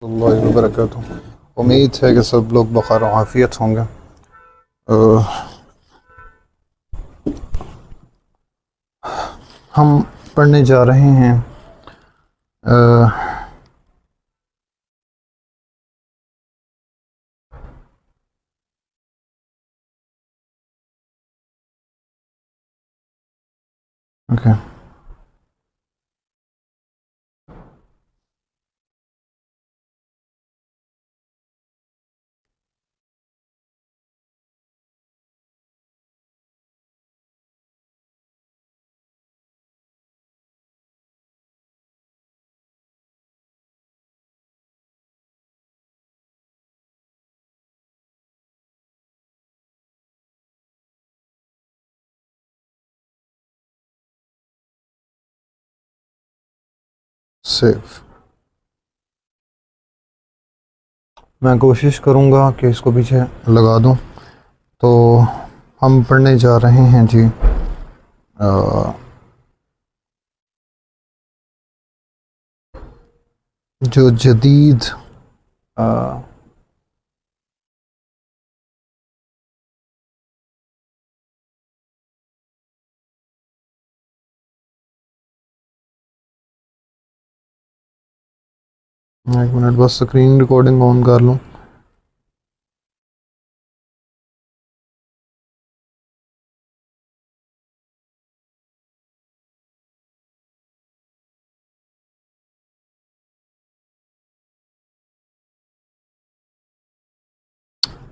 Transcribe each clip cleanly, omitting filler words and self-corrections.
اللہ وبرکاتہ۔ امید ہے کہ سب لوگ بخیر و عافیت ہوں گے۔ ہم پڑھنے جا رہے ہیں اوکے سیف۔ میں کوشش کروں گا کہ اس کو پیچھے لگا دوں۔ تو ہم پڑھنے جا رہے ہیں جی جو جدید ایک منٹ بس اسکرین ریکارڈنگ آن کر لوں۔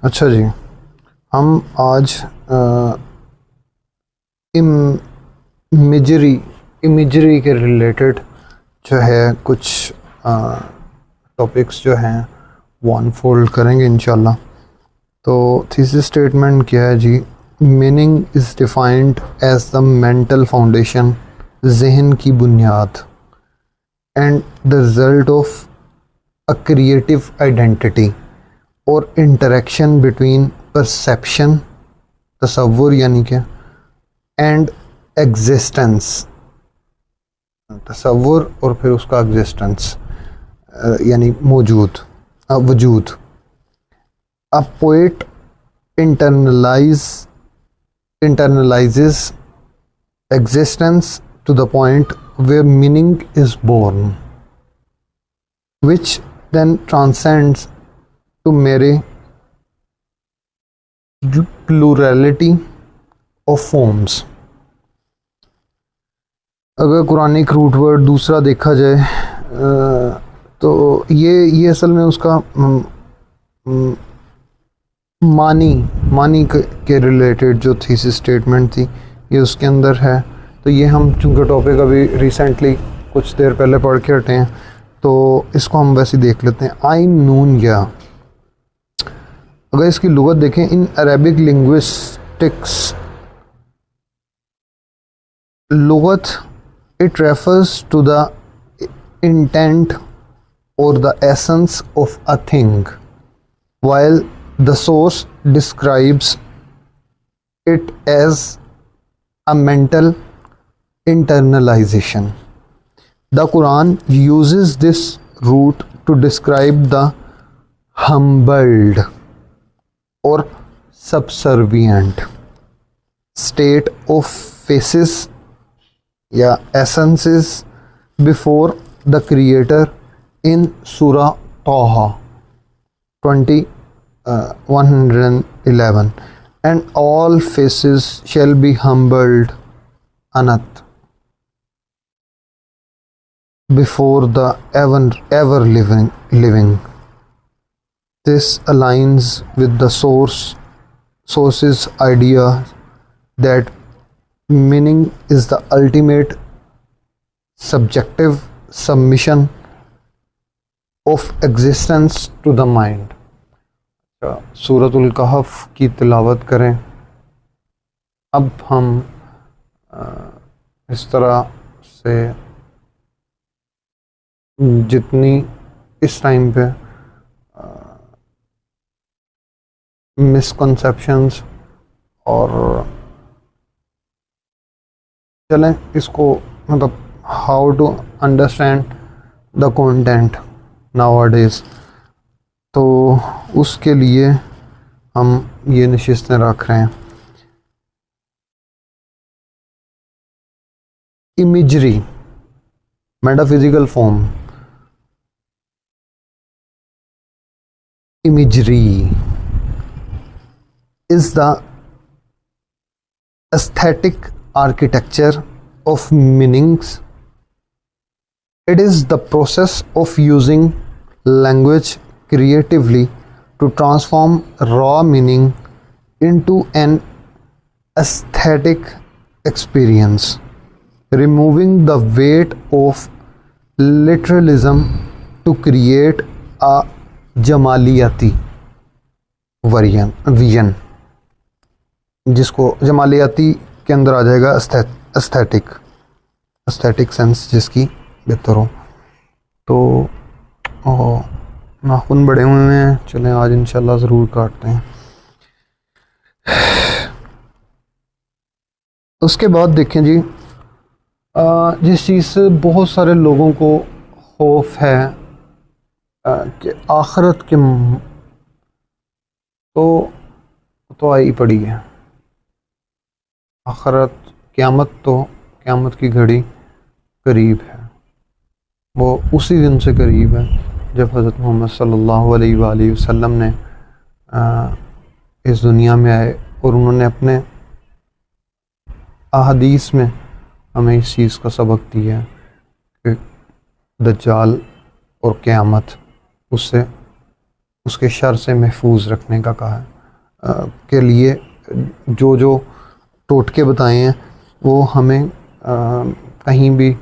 اچھا جی، ہم آج امیجری کے ریلیٹڈ جو ہے کچھ ٹاپکس جو ہیں وہ انفولڈ کریں گے انشاءاللہ۔ تو تھیسس اسٹیٹمنٹ کیا ہے جی؟ Meaning is defined as the mental foundation, ذہن کی بنیاد، and the result of a creative identity اور انٹریکشن بٹوین پرسیپشن، تصور یعنی کہ، اینڈ ایگزسٹنس، تصور اور پھر اس کا ایگزسٹنس یعنی وجود۔ A poet internalizes existence to the point where meaning is born, which then transcends to mere plurality of forms۔ اگر قرآنک روٹ ورڈ دوسرا دیکھا جائے تو یہ اصل میں اس کا معنی کے ریلیٹڈ جو تھیسس اسٹیٹمنٹ تھی یہ اس کے اندر ہے۔ تو یہ ہم چونکہ ٹاپک ابھی ریسنٹلی کچھ دیر پہلے پڑھ کے ہٹے ہیں تو اس کو ہم ویسے دیکھ لیتے ہیں۔ آئین نون یا، اگر اس کی لغت دیکھیں ان عربک لنگوسٹکس، لغت it refers to the intent or the essence of a thing, while the source describes it as a mental internalization. The Quran uses this root to describe the humbled or subservient state of faces یا essences before the creator in Surah Taha 111, and all faces shall be humbled anat before the ever living. This aligns with the source's idea that meaning is the ultimate subjective submission of existence to the mind۔ سورۃ الکہف کی تلاوت کریں۔ اب ہم اس طرح سے جتنی اس time پہ مسکنسیپشنز اور چلیں اس کو مطلب how to understand the content nowadays. تو اس کے لیے ہم یہ نشستیں رکھ رہے ہیں. Imagery, metaphysical form. Imagery is the aesthetic architecture of meanings. It is the process of using language creatively to transform raw meaning into an aesthetic experience, removing the weight of literalism to create a جمالیاتی vision, جس کو جمالیاتی کے اندر آ جائے گا aesthetic sense جس کی بہتر ہو. تو ناخن بڑے ہوئے ہیں، چلیں آج انشاءاللہ ضرور کاٹتے ہیں. اس کے بعد دیکھیں جی، جس چیز سے بہت سارے لوگوں کو خوف ہے کہ آخرت کے تو آئی پڑی ہے. آخرت قیامت کی گھڑی قریب ہے. وہ اسی دن سے قریب ہے جب حضرت محمد صلی اللہ علیہ وآلہ وسلم نے اس دنیا میں آئے، اور انہوں نے اپنے احادیث میں ہمیں اس چیز کا سبق دیا ہے کہ دجال اور قیامت اس کے شر سے محفوظ رکھنے کا کہا ہے. کے لیے جو ٹوٹکے بتائے ہیں وہ ہمیں کہیں بھی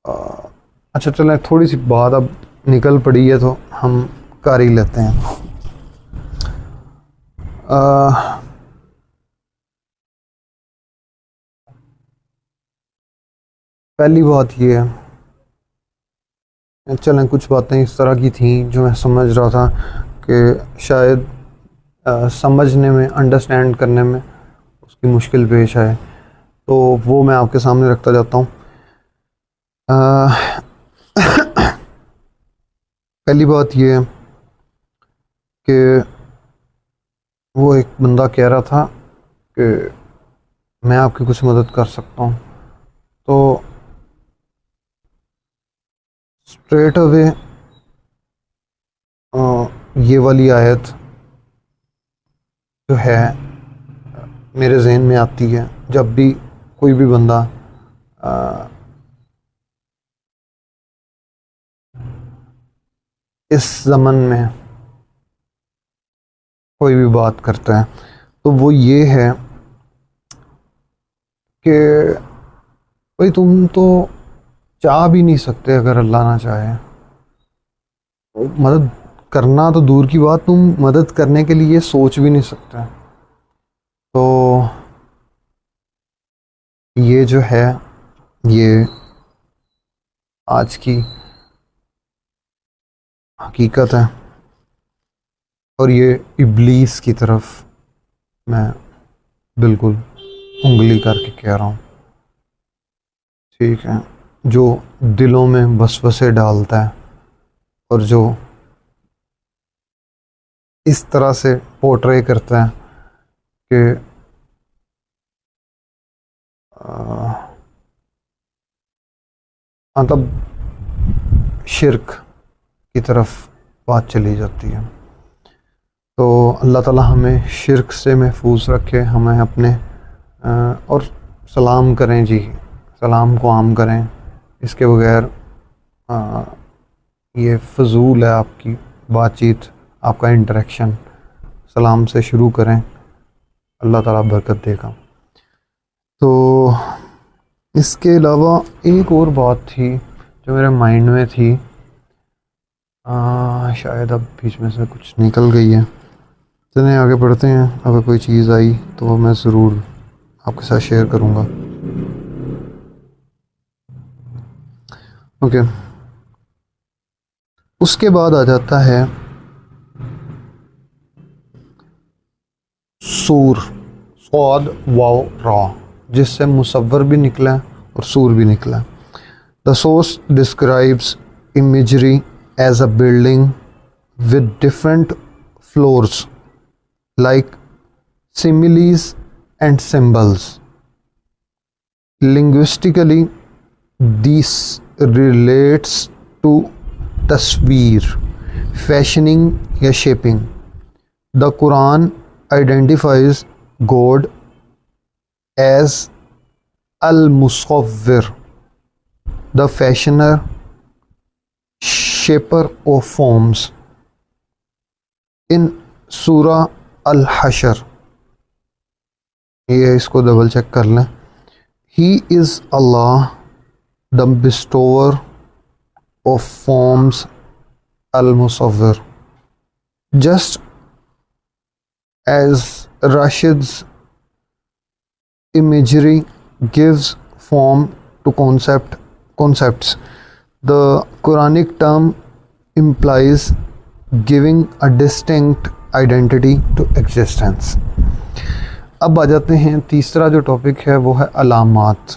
اچھا چلیں تھوڑی سی بات اب نکل پڑی ہے تو ہم کر ہی لیتے ہیں. پہلی بات یہ ہے، چلیں کچھ باتیں اس طرح کی تھیں جو میں سمجھ رہا تھا کہ شاید سمجھنے میں، انڈرسٹینڈ کرنے میں اس کی مشکل پیش آئے، تو وہ میں آپ کے سامنے رکھتا جاتا ہوں. پہلی بات یہ ہے کہ وہ ایک بندہ کہہ رہا تھا کہ میں آپ کی کچھ مدد کر سکتا ہوں. تو اسٹریٹ اوے یہ والی آیت جو ہے میرے ذہن میں آتی ہے جب بھی کوئی بھی بندہ اس زمن میں کوئی بھی بات کرتا ہے تو وہ یہ ہے کہ بھائی تم تو چاہ بھی نہیں سکتے، اگر اللہ نہ چاہے مدد کرنا تو دور کی بات، تم مدد کرنے کے لیے سوچ بھی نہیں سکتے. تو یہ جو ہے یہ آج کی حقیقت ہے، اور یہ ابلیس کی طرف میں بالکل انگلی کر کے کہہ رہا ہوں. ٹھیک ہے، جو دلوں میں وسوسے ڈالتا ہے اور جو اس طرح سے پورٹرے کرتا ہے کہ مطلب شرک کی طرف بات چلی جاتی ہے. تو اللہ تعالیٰ ہمیں شرک سے محفوظ رکھے، ہمیں اپنے اور سلام کریں جی، سلام کو عام کریں، اس کے بغیر یہ فضول ہے آپ کی بات چیت، آپ کا انٹریکشن. سلام سے شروع کریں، اللہ تعالیٰ برکت دے گا. تو اس کے علاوہ ایک اور بات تھی جو میرے مائنڈ میں تھی، شاید اب بیچ میں سے کچھ نکل گئی ہے. چلیں آگے بڑھتے ہیں، اگر کوئی چیز آئی تو وہ میں ضرور آپ کے ساتھ شیئر کروں گا. اوکے، اس کے بعد آ جاتا ہے سور، صاد واو را، جس سے مصور بھی نکلا اور سور بھی نکلا. The source describes imagery as a building with different floors, like similes and symbols. Linguistically, this relates to tasveer, fashioning یا shaping. The Quran identifies God as al-Musawwir, the fashioner, shaper of forms. In Surah Al-Hashr, یہ اس کو double check کر لیں. He is Allah, the bestower of forms, al-Musawwir. Just as Rashid's imagery gives form to concepts, the Quranic term implies giving a distinct identity to existence. اب آ جاتے ہیں تیسرا جو topic ہے وہ ہے علامات،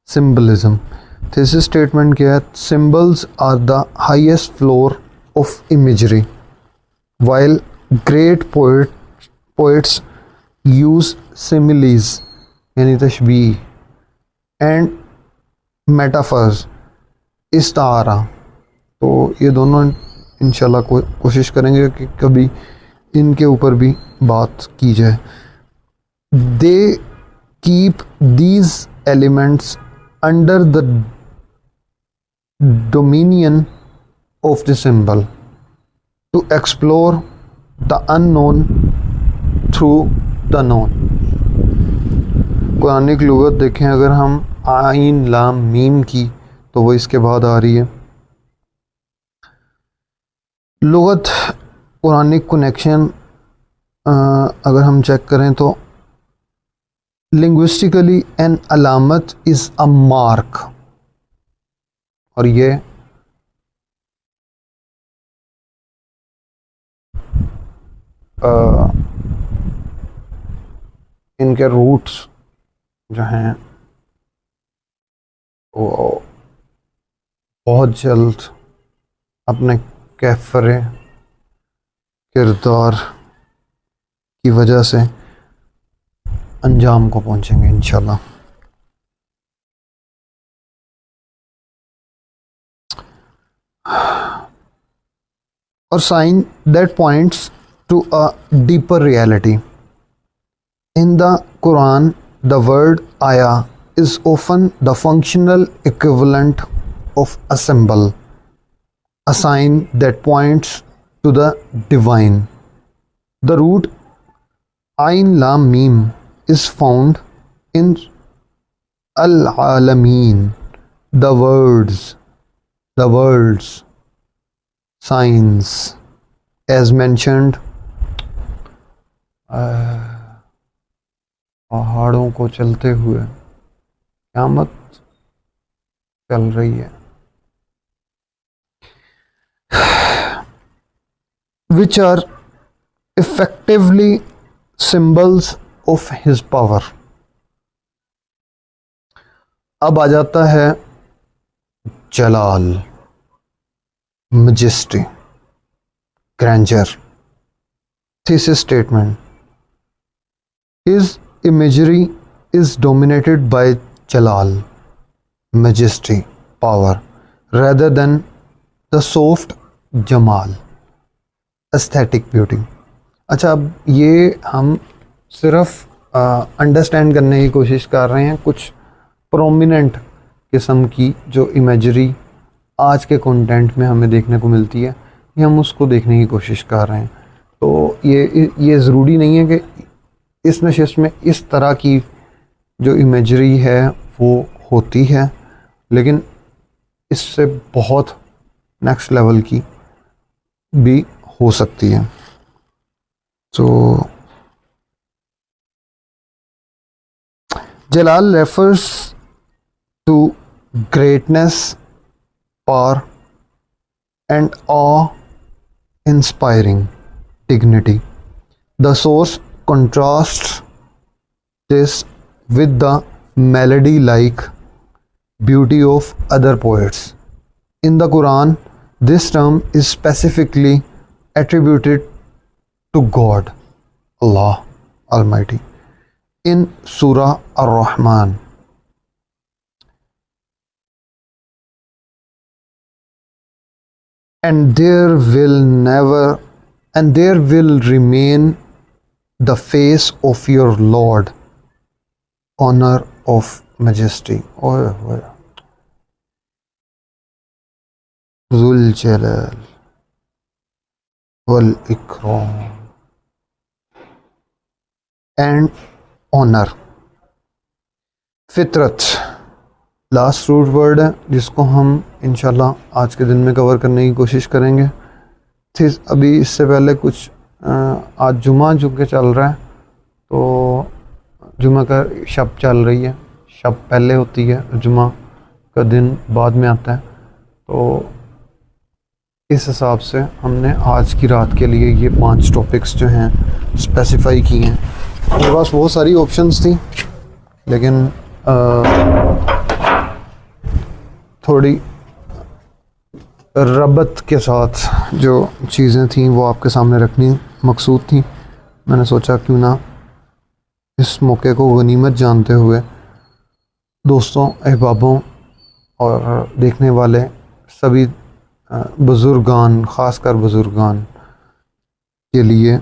سمبلزم. تھیسس اسٹیٹمنٹ کیا ہے؟ Symbols are the highest floor of imagery while great poets use similes یعنی تشبیہ اینڈ میٹافرز استعارہ. تو یہ دونوں انشاءاللہ کوشش کریں گے کہ کبھی ان کے اوپر بھی بات کی جائے. They keep these elements under the dominion of the symbol to explore the unknown through the known. Quranic لغت دیکھیں اگر ہم عین لام میم کی تو وہ اس کے بعد آ رہی ہے. لغت قرآنک کنیکشن اگر ہم چیک کریں تو linguistically an علامت is a mark, اور یہ ان کے روٹس جو ہیں وہ بہت جلد اپنے کیفر کردار کی وجہ سے انجام کو پہنچیں گے انشاءاللہ. اور sign that points to a deeper reality. In the Quran, the word ayah is often the functional equivalent of a symbol, a sign that points to the divine. The root ayn lam mim is found in al-alameen, the words, signs, as mentioned. پہاڑوں کو چلتے ہوئے قیامت چل رہی ہے. which are effectively symbols of his power. اب آ جاتا ہے جلال، majesty, grandeur. Thesis statement. His imagery is dominated by jalal, majesty, power, rather than the soft jamal, aesthetic beauty. اچھا اب یہ ہم صرف انڈرسٹینڈ کرنے کی کوشش کر رہے ہیں کچھ پرومیننٹ قسم کی جو امیجری آج کے کنٹینٹ میں ہمیں دیکھنے کو ملتی ہے، یہ ہم اس کو دیکھنے کی کوشش کر رہے ہیں. تو یہ ضروری نہیں ہے کہ اس نشست میں اس طرح کی جو امیجری ہے وہ ہوتی ہے، لیکن اس سے بہت نیکسٹ لیول کی بھی ہو سکتی ہے. So, Jalal refers to greatness, power, and awe-inspiring dignity. The source contrasts this with the melody-like beauty of other poets. In the Quran, This term is specifically attributed to God, Allah Almighty, in Surah Ar-Rahman. And there will remain the face of your Lord, honor of majesty. Zul Jalal wal Ikram, and honor. فطرت last root word ہے جس کو ہم انشاءاللہ آج کے دن میں کور کرنے کی کوشش کریں گے. ابھی اس سے پہلے کچھ آج جمعہ چونکہ چل رہا ہے تو جمعہ کا شب چل رہی ہے، شب پہلے ہوتی ہے، جمعہ کا دن بعد میں آتا ہے، تو اس حساب سے ہم نے آج کی رات کے لیے یہ 5 ٹاپکس جو ہیں اسپیسیفائی کی ہیں. میرے پاس بہت ساری آپشنس تھیں لیکن تھوڑی ربط کے ساتھ جو چیزیں تھیں وہ آپ کے سامنے رکھنی مقصود تھیں. میں نے سوچا کیوں نہ اس موقع کو غنیمت جانتے ہوئے دوستوں، احبابوں اور دیکھنے والے سبھی بزرگان، خاص کر بزرگان کے لیے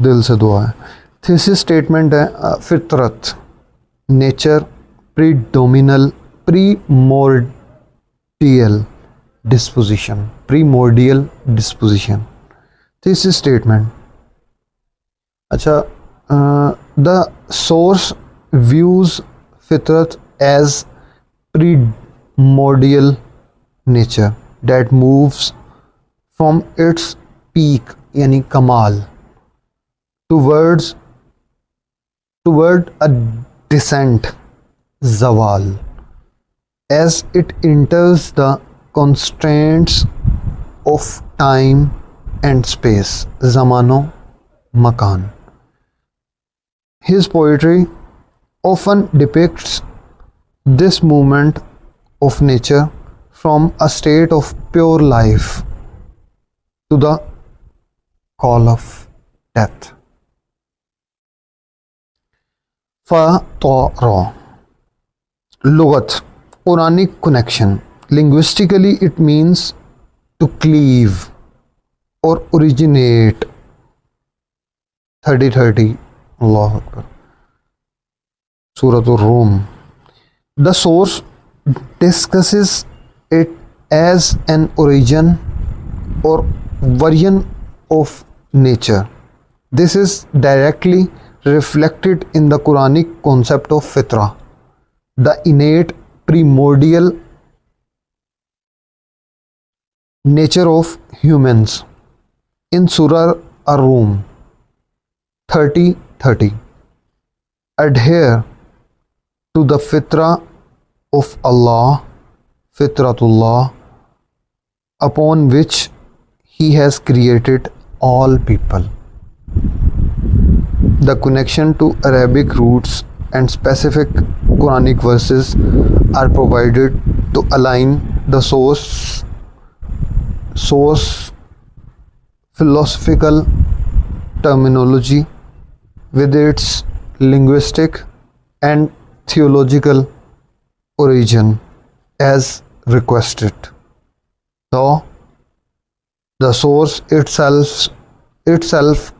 دل سے دعا ہے. تھیسس اسٹیٹمنٹ ہے فطرت، نیچر، پریمورڈیل ڈسپوزیشن. Thesis statement. اچھا، دا سورس ویوز فطرت as primordial nature that moves from its peak یعنی کمال toward a descent زوال as it enters the constraints of time and space زمان و مکان. His poetry often depicts this movement of nature from a state of pure life to the call of death. فَطَرَ لغت Quranic connection. Linguistically it means to cleave or originate. 30:30 Allah Akbar. Surah Ar-Rum. The source discusses it as an origin or variant of nature. This is directly reflected in the Quranic concept of fitra, the innate primordial nature of humans, in Surah Ar-Rum 30:30. Adhere to the fitra of Allah, fitratullah, upon which He has created all people. The connection to Arabic roots and specific Quranic verses are provided to align the source philosophical terminology with its linguistic and theological origin as requested, though the source itself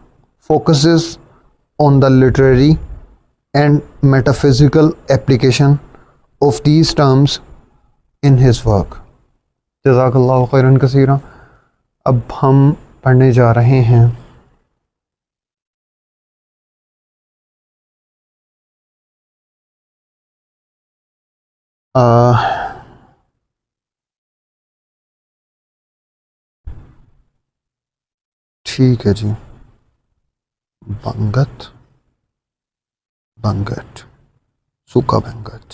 focuses on the literary and metaphysical application of these terms in his work. جزاک اللہ خیرن کثیرا. اب ہم پڑھنے جا رہے ہیں ٹھیک ہے جی، بنگت سوکھا بنگت.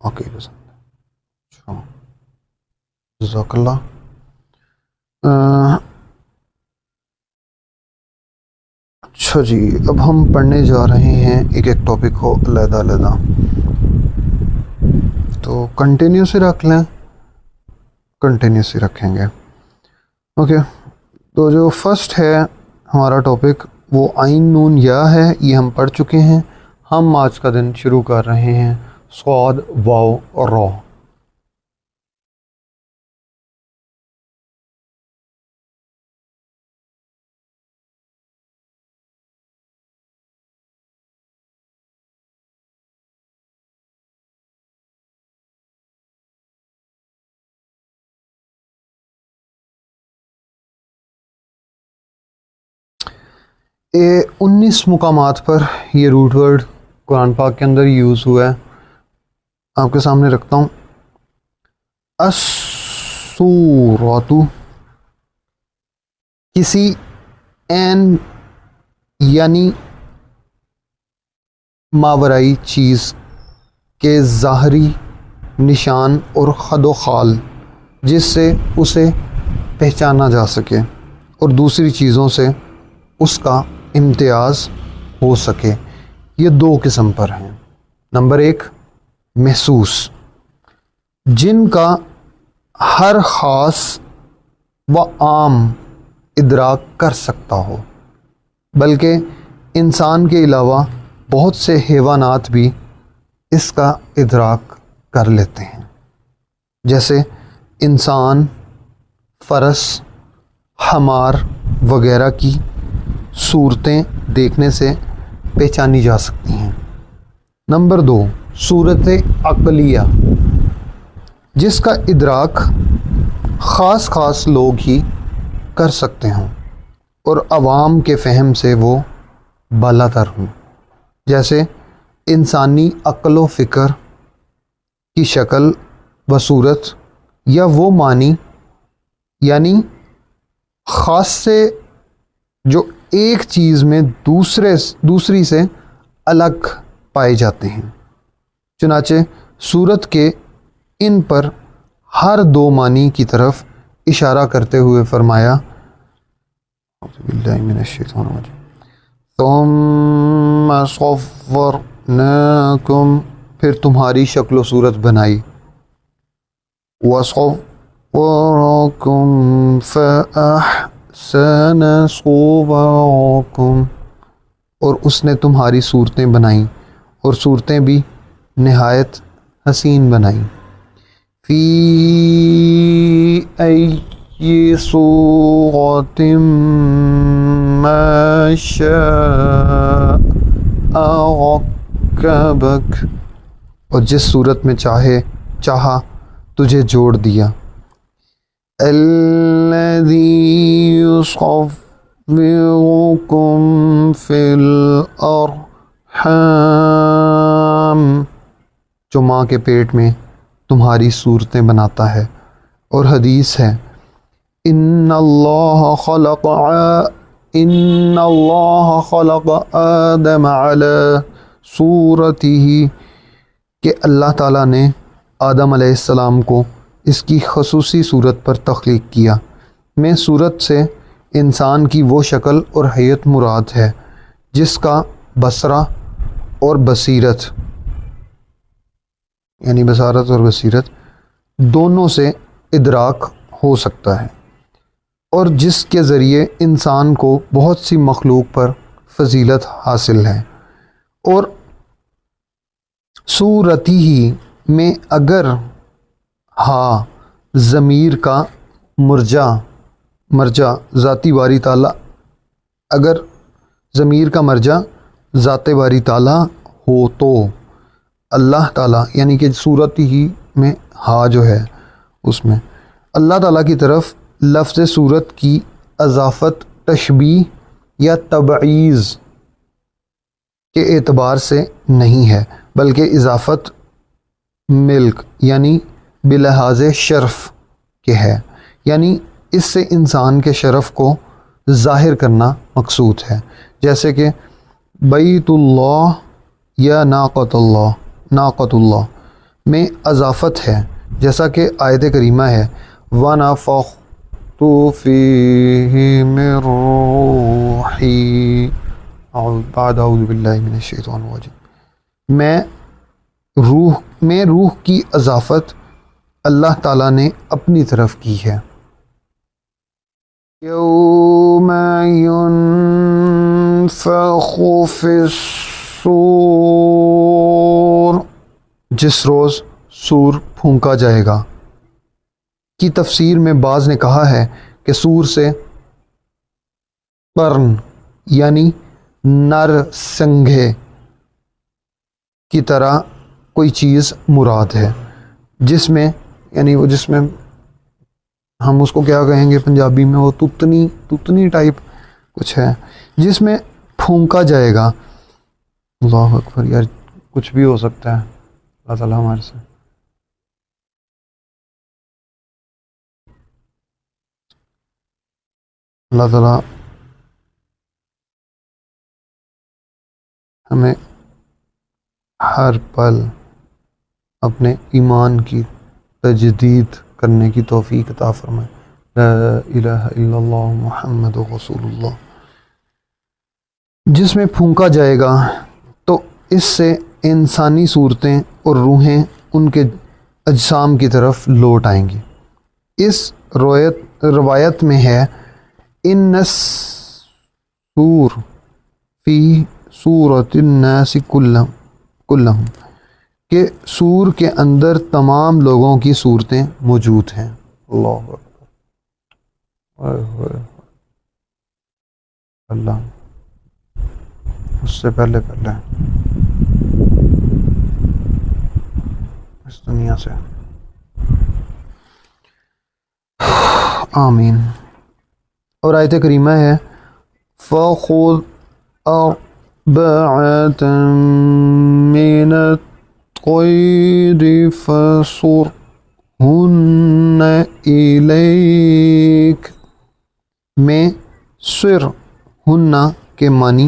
اوکے اچھا، جزاک اللہ. اچھا جی، اب ہم پڑھنے جا رہے ہیں ایک ایک ٹاپک کو علیحدہ علیحدہ، تو کنٹینیو سے رکھ لیں کنٹینیوسلی رکھیں گے. اوکے تو جو فرسٹ ہے ہمارا ٹاپک وہ عین نون یا ہے، یہ ہم پڑھ چکے ہیں. ہم آج کا دن شروع کر رہے ہیں صاد واو اور را. یہ 19 مقامات پر یہ روٹ ورڈ قرآن پاک کے اندر یوز ہوا ہے. آپ کے سامنے رکھتا ہوں. السورۃ کسی عین یعنی ماورائی چیز کے ظاہری نشان اور خد و خال جس سے اسے پہچانا جا سکے اور دوسری چیزوں سے اس کا امتیاز ہو سکے. یہ دو قسم پر ہیں. نمبر ایک محسوس، جن کا ہر خاص و عام ادراک کر سکتا ہو، بلکہ انسان کے علاوہ بہت سے حیوانات بھی اس کا ادراک کر لیتے ہیں، جیسے انسان، فرس، حمار وغیرہ کی صورتیں دیکھنے سے پہچانی جا سکتی ہیں. نمبر دو صورت عقلیہ، جس کا ادراک خاص لوگ ہی کر سکتے ہوں اور عوام کے فہم سے وہ بالاتر ہوں، جیسے انسانی عقل و فکر کی شکل و صورت یا وہ معنی، یعنی خاص سے جو ایک چیز میں دوسری سے الگ پائے جاتے ہیں. چنانچہ صورت کے ان پر ہر دو معنی کی طرف اشارہ کرتے ہوئے فرمایا ثم صورناکم، پھر تمہاری شکل و صورت بنائی. وصورکم فأحسن صورکم، اور اس نے تمہاری صورتیں بنائیں اور صورتیں بھی نہایت حسین بنائیں. فی ای صورت ما شاء رکبک، اور جس صورت میں چاہا تجھے جوڑ دیا. الذی یصورکم فی الارحام، جو ماں کے پیٹ میں تمہاری صورتیں بناتا ہے. اور حدیث ہے ان اللہ خلق آدم علی صورتہ، کہ اللہ تعالیٰ نے آدم علیہ السلام کو اس کی خصوصی صورت پر تخلیق کیا. میں صورت سے انسان کی وہ شکل اور حیت مراد ہے جس کا بصرہ اور بصیرت، یعنی بصارت اور بصیرت دونوں سے ادراک ہو سکتا ہے، اور جس کے ذریعے انسان کو بہت سی مخلوق پر فضیلت حاصل ہے. اور صورتی ہی میں اگر ضمیر کا مرجع ذاتی باری تعالیٰ، اگر ضمیر کا مرجع ذات باری تعالیٰ ہو تو اللہ تعالیٰ، یعنی کہ صورت ہی میں جو ہے اس میں اللہ تعالیٰ کی طرف لفظ صورت کی اضافت تشبیہ یا تبعیض کے اعتبار سے نہیں ہے، بلکہ اضافت ملک یعنی بلحاظ شرف کے ہے، یعنی اس سے انسان کے شرف کو ظاہر کرنا مقصود ہے. جیسے کہ بیت اللہ یا ناقۃ اللہ میں اضافت ہے، جیسا کہ آیت کریمہ ہے وَنَفَخْتُ فِيهِ مِن رُّوحِي، بعد اعوذ باللہ من الشیطان الرجیم، میں روح کی اضافت اللہ تعالیٰ نے اپنی طرف کی ہے۔ یوم ينفخ فی الصور، جس روز سور پھونکا جائے گا۔ کی تفسیر میں بعض نے کہا ہے کہ سور سے قرن یعنی نر سنگھے کی طرح کوئی چیز مراد ہے، جس میں یعنی وہ جس میں ہم اس کو کیا کہیں گے پنجابی میں، وہ تتنی ٹائپ کچھ ہے، جس میں پھونکا جائے گا۔ اللہ اکبر، یار کچھ بھی ہو سکتا ہے، اللہ تعالیٰ ہمارے سے۔ اللہ تعالیٰ ہمیں ہر پل اپنے ایمان کی تجدید کرنے کی توفیق عطا فرمائے۔ لا الہ الا اللہ محمد رسول اللہ۔ جس میں پھونکا جائے گا تو اس سے انسانی صورتیں اور روحیں ان کے اجسام کی طرف لوٹ آئیں گی۔ اس روایت میں ہے ان السور فی صورت الناس کلہم، کہ سور کے اندر تمام لوگوں کی صورتیں موجود ہیں۔ اللہ اکبر، اللہ اس سے پہلے اس دنیا سے، آمین۔ اور آیت کریمہ ہے فَخُذْ أَرْبَعَةً مِّنَ الطَّيْرِ فَصُرْهُنَّ إِلَيْكَ، میں سرہن کے معنی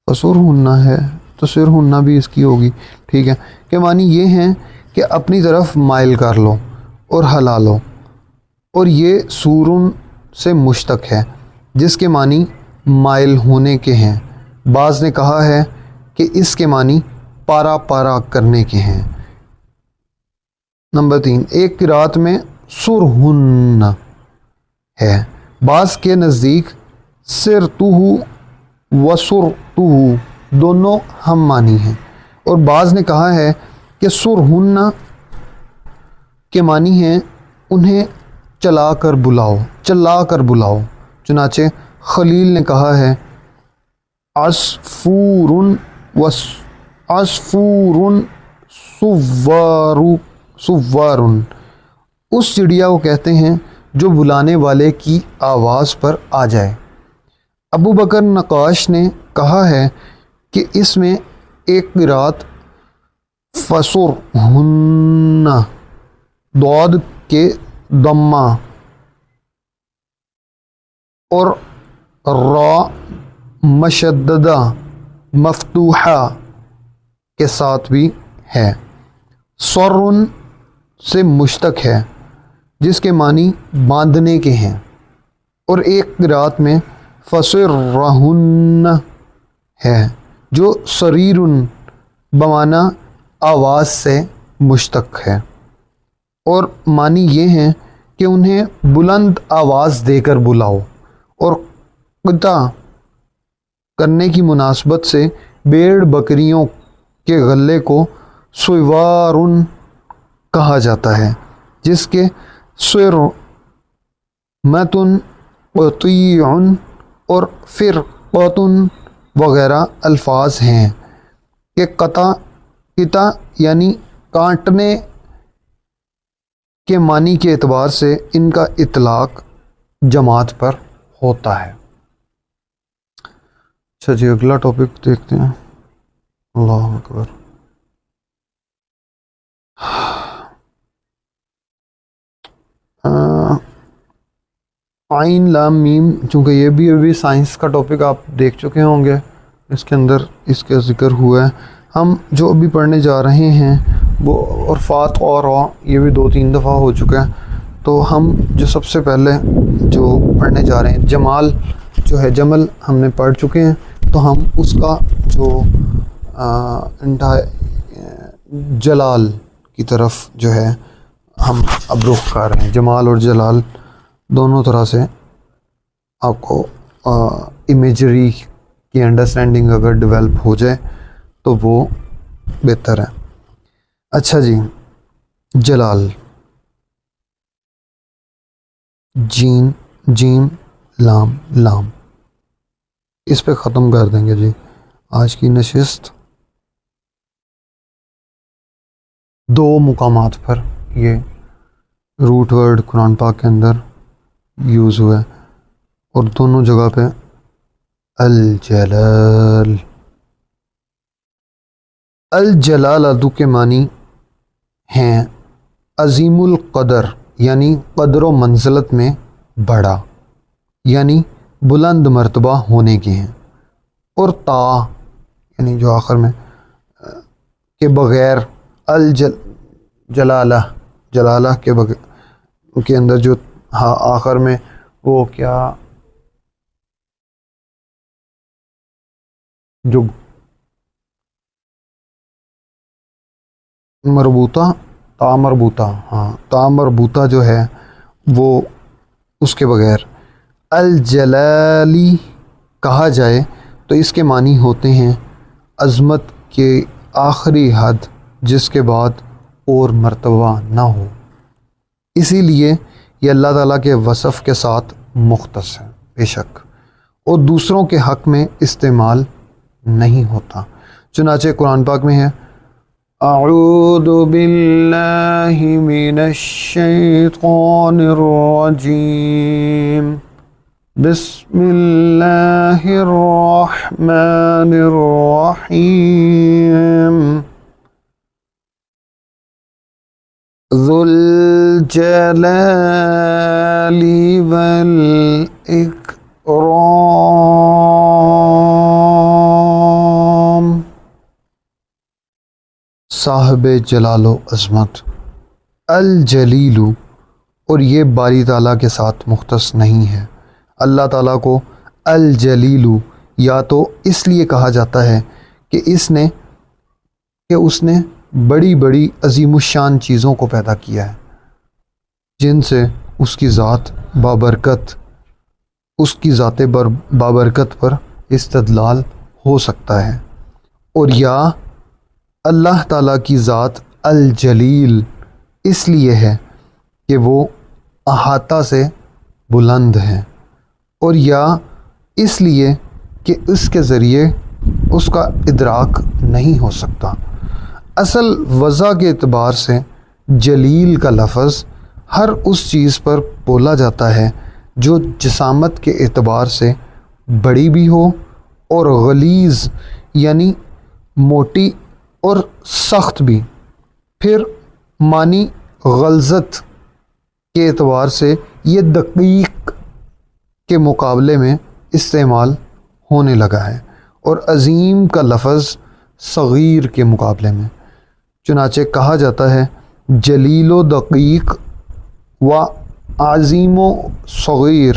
فَصُرْهُنَّ ہے تو سرہن بھی اس کی ہوگی، ٹھیک ہے، کہ معنی یہ ہیں کہ اپنی طرف مائل کر لو اور ہلا لو، اور یہ سورن سے مشتق ہے جس کے معنی مائل ہونے کے ہیں۔ بعض نے کہا ہے کہ اس کے معنی پارا پارا کرنے کے ہیں۔ نمبر 3، ایک قرات میں سرہن ہے، بعض کے نزدیک سرتہ و سرتہ دونوں ہم معنی ہیں، اور بعض نے کہا ہے کہ سرہن کے معنی ہیں انہیں چلا کر بلاؤ، چنانچہ خلیل نے کہا ہے عصفور سوار، اس چڑیا کو کہتے ہیں جو بلانے والے کی آواز پر آ جائے۔ ابو بکر نقاش نے کہا ہے کہ اس میں ایک قرات فَصُرْهُنَّ ضاد کے ضمہ اور را مشددہ مفتوحہ کے ساتھ بھی ہے، سرن سے مشتق ہے جس کے معنی باندھنے کے ہیں، اور ایک قرات میں فَصِرْهُنَّ ہے جو سریرن بمعنی آواز سے مشتق ہے، اور معنی یہ ہیں کہ انہیں بلند آواز دے کر بلاؤ، اور قطع کرنے کی مناسبت سے بھیڑ بکریوں کے غلے کو سوارن کہا جاتا ہے، جس کے سر متن قطیعن اور فرقتن وغیرہ الفاظ ہیں کہ قطع یعنی کاٹنے کے معنی کے اعتبار سے ان کا اطلاق جماعت پر ہوتا ہے۔ اچھا جی، اگلا ٹاپک دیکھتے ہیں۔ اللہ اکبر۔ عین لام میم، چونکہ یہ بھی ابھی سائنس کا ٹاپک آپ دیکھ چکے ہوں گے، اس کے اندر اس کا ذکر ہوا ہے۔ ہم جو ابھی پڑھنے جا رہے ہیں وہ عرفات اور یہ بھی 2-3 دفعہ ہو چکا ہے، تو ہم جو سب سے پہلے جو پڑھنے جا رہے ہیں جمال جو ہے، جمل ہم نے پڑھ چکے ہیں، تو ہم اس کا جو جلال کی طرف جو ہے ہم اب رخ کر رہے ہیں. جمال اور جلال دونوں طرح سے آپ کو امیجری کی انڈرسٹینڈنگ اگر ڈیولپ ہو جائے تو وہ بہتر ہے. اچھا جی، جلال، جیم جیم لام لام، اس پہ ختم کر دیں گے جی آج کی نشست. دو مقامات پر یہ روٹ ورڈ قرآن پاک کے اندر یوز ہوا ہے اور دونوں جگہ پہ الجلال. الجلالہ کے معنی ہیں عظیم القدر، یعنی قدر و منزلت میں بڑا، یعنی بلند مرتبہ ہونے کے ہیں. اور تا یعنی جو آخر میں کے بغیر، جلالہ جلالہ کے بغیر کے اندر جو آخر میں وہ کیا جو مربوطہ، تا مربوطہ، ہاں تا مربوطہ جو ہے وہ اس کے بغیر الجلالی کہا جائے تو اس کے معنی ہوتے ہیں عظمت کے آخری حد جس کے بعد اور مرتبہ نہ ہو. اسی لیے یہ اللہ تعالیٰ کے وصف کے ساتھ مختص ہے بے شک، اور دوسروں کے حق میں استعمال نہیں ہوتا. چنانچہ قرآن پاک میں ہے اعوذ باللہ من الشیطان الرجیم بسم اللہ الرحمن الرحیم ذو الجلال والاکرام، صاحب جلال و عظمت. الجلیل، اور یہ باری تعالیٰ کے ساتھ مختص نہیں ہے. اللہ تعالیٰ کو الجلیل یا تو اس لیے کہا جاتا ہے کہ اس نے بڑی بڑی عظیم الشان چیزوں کو پیدا کیا ہے جن سے اس کی ذات بابرکت، اس کی ذات بابرکت پر استدلال ہو سکتا ہے. اور یا اللہ تعالیٰ کی ذات الجلیل اس لیے ہے کہ وہ احاطہ سے بلند ہے، اور یا اس لیے کہ اس کے ذریعے اس کا ادراک نہیں ہو سکتا. اصل وضع کے اعتبار سے جلیل کا لفظ ہر اس چیز پر بولا جاتا ہے جو جسامت کے اعتبار سے بڑی بھی ہو اور غلیظ یعنی موٹی اور سخت بھی. پھر معنی غلظت کے اعتبار سے یہ دقیق کے مقابلے میں استعمال ہونے لگا ہے، اور عظیم کا لفظ صغیر کے مقابلے میں. چنانچہ کہا جاتا ہے جلیل و دقیق و عظیم و صغیر،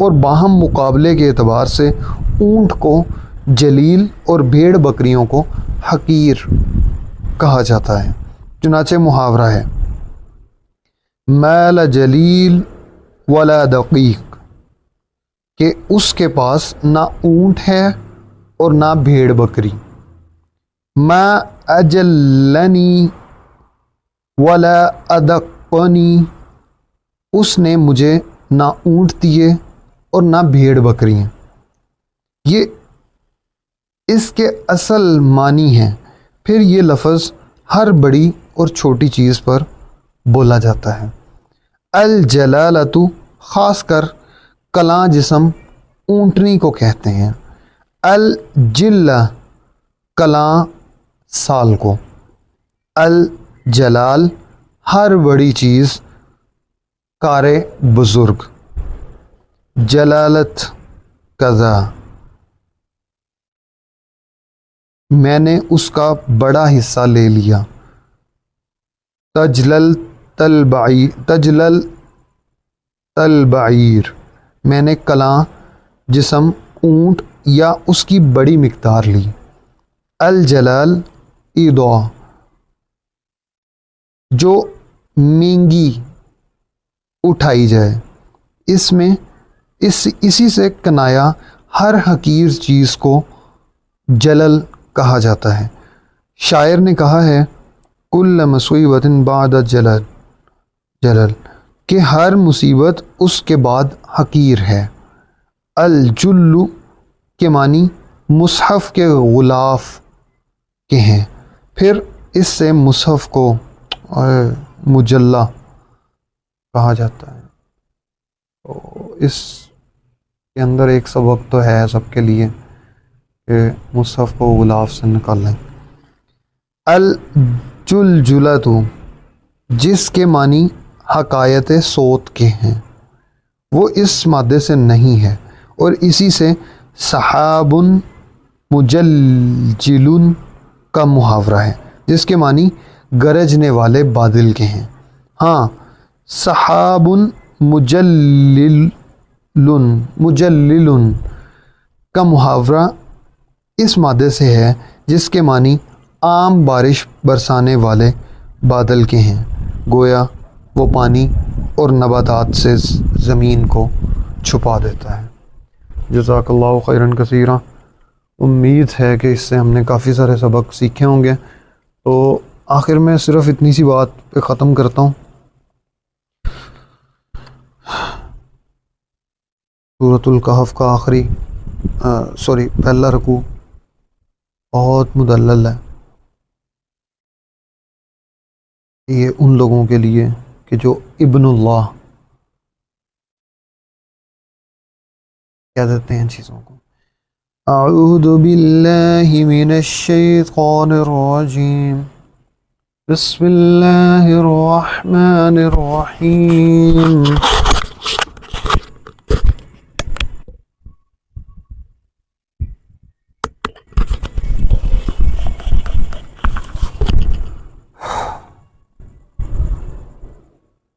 اور باہم مقابلے کے اعتبار سے اونٹ کو جلیل اور بھیڑ بکریوں کو حقیر کہا جاتا ہے. چنانچہ محاورہ ہے ما جلیل ولا دقیق، کہ اس کے پاس نہ اونٹ ہے اور نہ بھیڑ بکری. ما اجلنی ولا ادقنی، اس نے مجھے نہ اونٹ دیے اور نہ بھیڑ بکریاں. یہ اس کے اصل معنی ہیں. پھر یہ لفظ ہر بڑی اور چھوٹی چیز پر بولا جاتا ہے. الجلالۃ، خاص کر کلاں جسم اونٹنی کو کہتے ہیں. الجلہ، کلاں سال کو. الجلال، ہر بڑی چیز، کار بزرگ. جلالت قضا، میں نے اس کا بڑا حصہ لے لیا. تجلل تلبعیر، میں نے کلاں جسم اونٹ یا اس کی بڑی مقدار لی. الجلال ایدع، جو مہنگی اٹھائی جائے. اس میں اسی سے کنایا ہر حقیر چیز کو جلل کہا جاتا ہے. شاعر نے کہا ہے کل مصیبت بعد جلل کہ ہر مصیبت اس کے بعد حقیر ہے. الجل کے معنی مصحف کے غلاف کے ہیں. پھر اس سے مصحف کو مجلہ کہا جاتا ہے. تو اس کے اندر ایک سبق تو ہے سب کے لیے کہ مصحف کو غلاف سے نکالیں. الجلجلۃ جس کے معنی حکایت صوت کے ہیں وہ اس مادے سے نہیں ہے اور اسی سے سحاب مجلجل کا محاورہ ہے جس کے معنی گرجنے والے بادل کے ہیں. ہاں سحاب مجلل کا محاورہ اس مادے سے ہے جس کے معنی عام بارش برسانے والے بادل کے ہیں. گویا وہ پانی اور نباتات سے زمین کو چھپا دیتا ہے. جزاک اللہ خیرا کثیرا. امید ہے کہ اس سے ہم نے کافی سارے سبق سیکھے ہوں گے. تو آخر میں صرف اتنی سی بات پہ ختم کرتا ہوں. سورۃ الکہف کا پہلا رکوع بہت مدلل ہے. یہ ان لوگوں کے لیے کہ جو ابن اللہ کہہ دیتے ہیں چیزوں کو. اعوذ باللہ من الشیطان الرجیم بسم اللہ الرحمن الرحیم.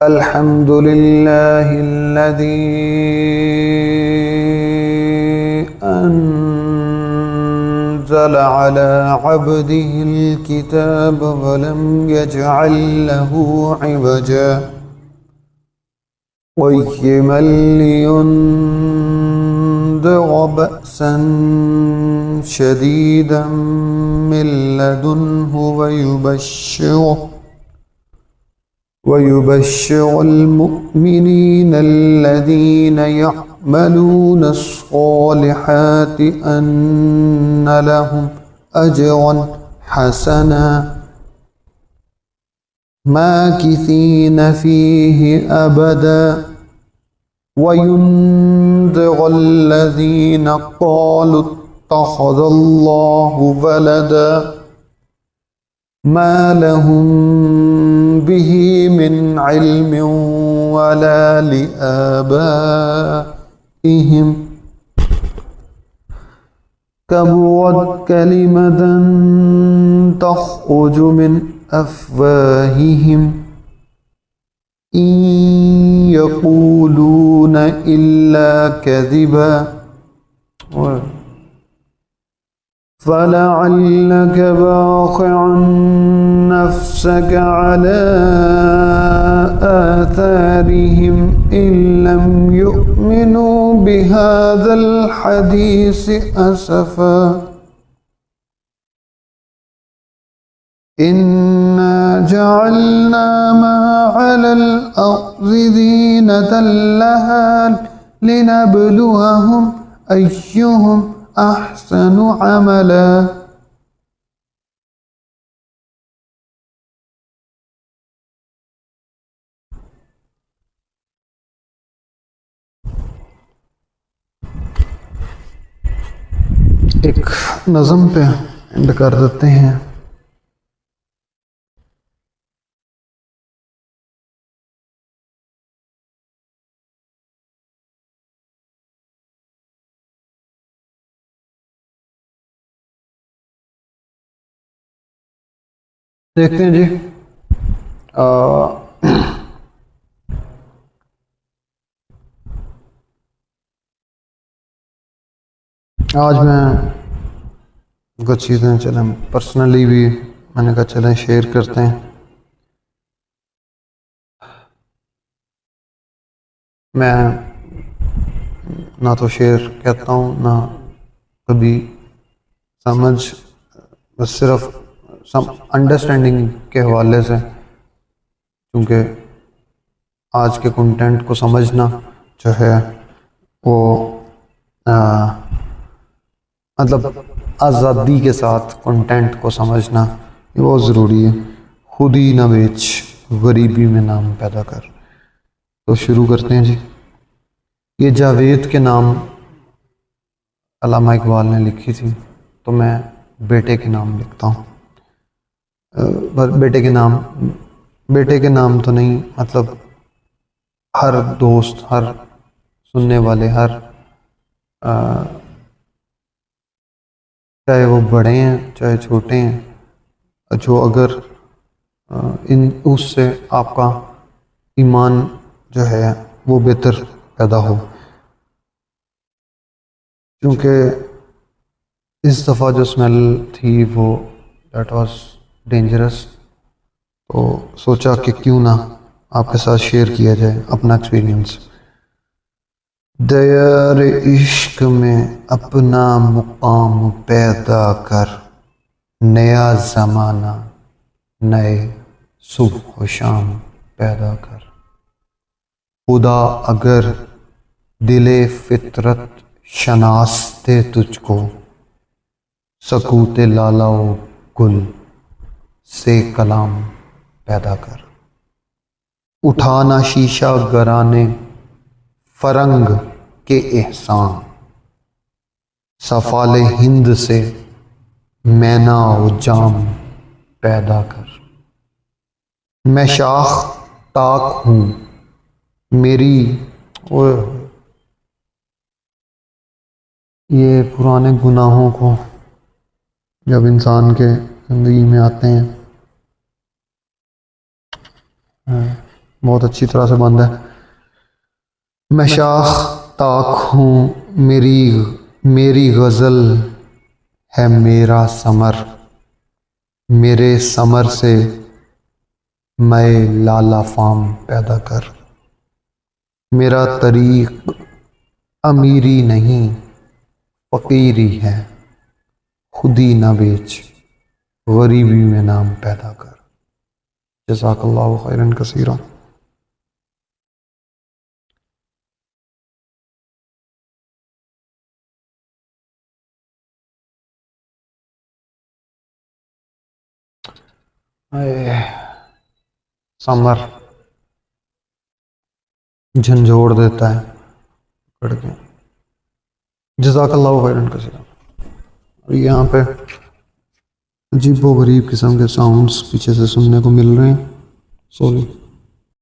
الحمد للہ الذی انزل على عبده الكتاب ولم يجعل له عوجا قيما لينذر بأسا شديدا من لدنه ويبشر المؤمنين الذين يعملون الصالحات أن لهم أجرا حسنا ماكثين فيه أبدا وينذر الذين قالوا اتخذ الله ولدا ما لهم به من علم ولا لآبائهم كبرت كلمة تخرج من أفواههم إن يقولون إلا كذبا فلعلك باخع نفسك على آثارهم إن لم يؤمنوا بهذا الحديث أسفا إنا جعلنا ما على الأرض زينة لها لنبلوهم أيهم أحسن عملا. ایک نظم پہ اینڈ کر دیتے ہیں. دیکھتے ہیں جی. آج میں کچھ چیزیں چلیں پرسنلی بھی میں نے کہا چلیں شیئر کرتے ہیں. میں نہ تو شعر کہتا ہوں نہ کبھی سمجھ، بس صرف انڈرسٹینڈنگ کے حوالے سے، کیونکہ آج کے کنٹینٹ کو سمجھنا جو ہے وہ مطلب آزادی کے ساتھ کنٹینٹ کو سمجھنا یہ بہت ضروری ہے۔ خود ہی نہ بیچ غریبی میں نام پیدا کر۔ تو شروع کرتے ہیں جی۔ یہ جاوید کے نام علامہ اقبال نے لکھی تھی، تو میں بیٹے کے نام لکھتا ہوں۔ بیٹے کے نام تو نہیں، مطلب ہر دوست، ہر سننے والے، ہر چاہے وہ بڑے ہیں چاہے چھوٹے ہیں، جو اگر اس سے آپ کا ایمان جو ہے وہ بہتر پیدا ہو، کیونکہ اس دفعہ جو اسمیل تھی وہ دیٹ واز ڈینجرس، تو سوچا کہ کیوں نہ آپ کے ساتھ شیئر کیا جائے اپنا ایکسپیرینس۔ دیار عشق میں اپنا مقام پیدا کر، نیا زمانہ نئے صبح و شام پیدا کر۔ خدا اگر دل فطرت شناستے تجھ کو، سکوت لالا و گل سے کلام پیدا کر۔ اٹھانا شیشہ گرانے فرنگ کے احسان، سفال ہند سے مینا و جام پیدا کر۔ میں شاخ تاک ہوں میری یہ پرانے گناہوں کو جب انسان کے زندگی میں آتے ہیں بہت اچھی طرح سے بند ہے۔ میں شاخ تاک ہوں میری غزل ہے میرا ثمر، میرے ثمر سے میں لالا فام پیدا کر۔ میرا طریق امیری نہیں فقیری ہے، خودی نہ بیچ غریبی میں نام پیدا کر۔ جزاک اللہ خیرا کثیرا۔ سمر جھنجھوڑ دیتا ہے پکڑ کے۔ جزاک اللہ خیرا کثیرا۔ اور یہاں پہ عجیب و غریب قسم کے ساؤنڈز پیچھے سے سننے کو مل رہے ہیں، سوری۔